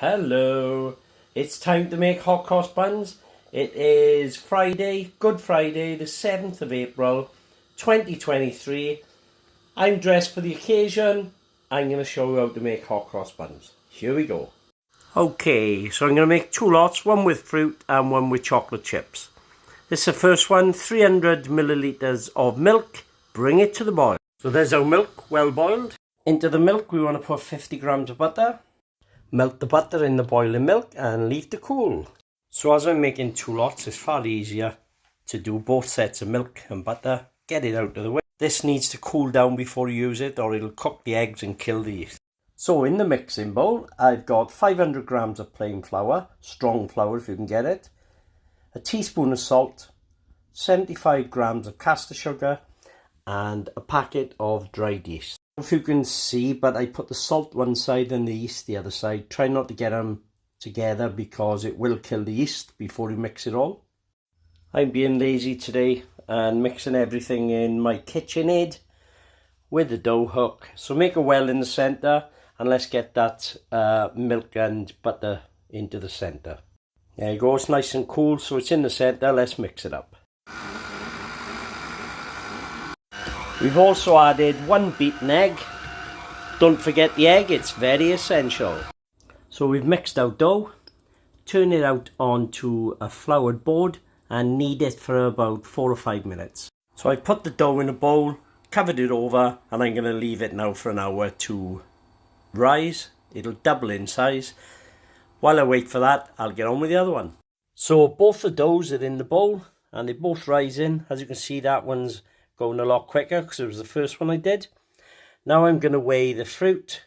Hello, it's time to make hot cross buns. It is Friday, Good Friday, the 7th of April 2023. I'm dressed for the occasion. I'm going to show you how to make hot cross buns. Here we go. Okay, so I'm going to make two lots, one with fruit and one with chocolate chips. This is the first one, 300 millilitres of milk. Bring it to the boil. So there's our milk, well boiled. Into the milk we want to put 50 grams of butter. Melt the butter in the boiling milk and leave to cool. So as I'm making two lots, it's far easier to do both sets of milk and butter. Get it out of the way. This needs to cool down before you use it or it'll cook the eggs and kill the yeast. So in the mixing bowl, I've got 500 grams of plain flour, strong flour if you can get it, a teaspoon of salt, 75 grams of caster sugar and a packet of dried yeast. If you can see, but I put the salt one side and the yeast the other side. Try not to get them together because it will kill the yeast before you mix it all. I'm being lazy today and mixing everything in my KitchenAid with the dough hook. So make a well in the centre and let's get that milk and butter into the centre. There you go, it's nice and cool, so it's in the centre. Let's mix it up. We've also added one beaten egg. Don't forget the egg, it's very essential. So we've mixed our dough, turn it out onto a floured board and knead it for about 4 or 5 minutes. So I put the dough in a bowl, covered it over, and I'm going to leave it now for an hour to rise. It'll double in size. While I wait for that, I'll get on with the other one. So both the doughs are in the bowl and they both rise in. As you can see, that one's going a lot quicker because it was the first one I did. Now I'm going to weigh the fruit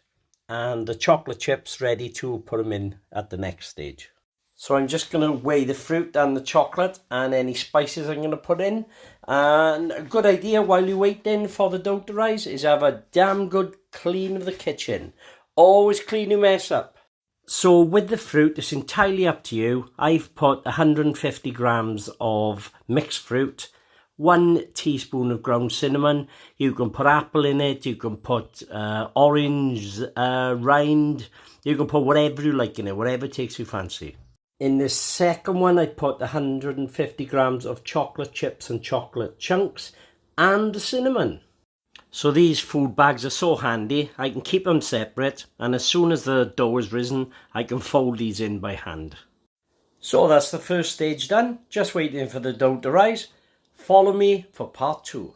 and the chocolate chips ready to put them in at the next stage. So I'm just going to weigh the fruit and the chocolate and any spices I'm going to put in. And a good idea while you're waiting for the dough to rise is have a damn good clean of the kitchen. Always clean your mess up. So with the fruit, it's entirely up to you. I've put 150 grams of mixed fruit, 1 teaspoon of ground cinnamon. You can put apple in it, you can put orange rind, you can put whatever you like in it, whatever takes you fancy. In the second one I put 150 grams of chocolate chips and chocolate chunks and the cinnamon. So these food bags are so handy, I can keep them separate and as soon as the dough is risen I can fold these in by hand. So that's the first stage done, just waiting for the dough to rise. Follow me for part 2.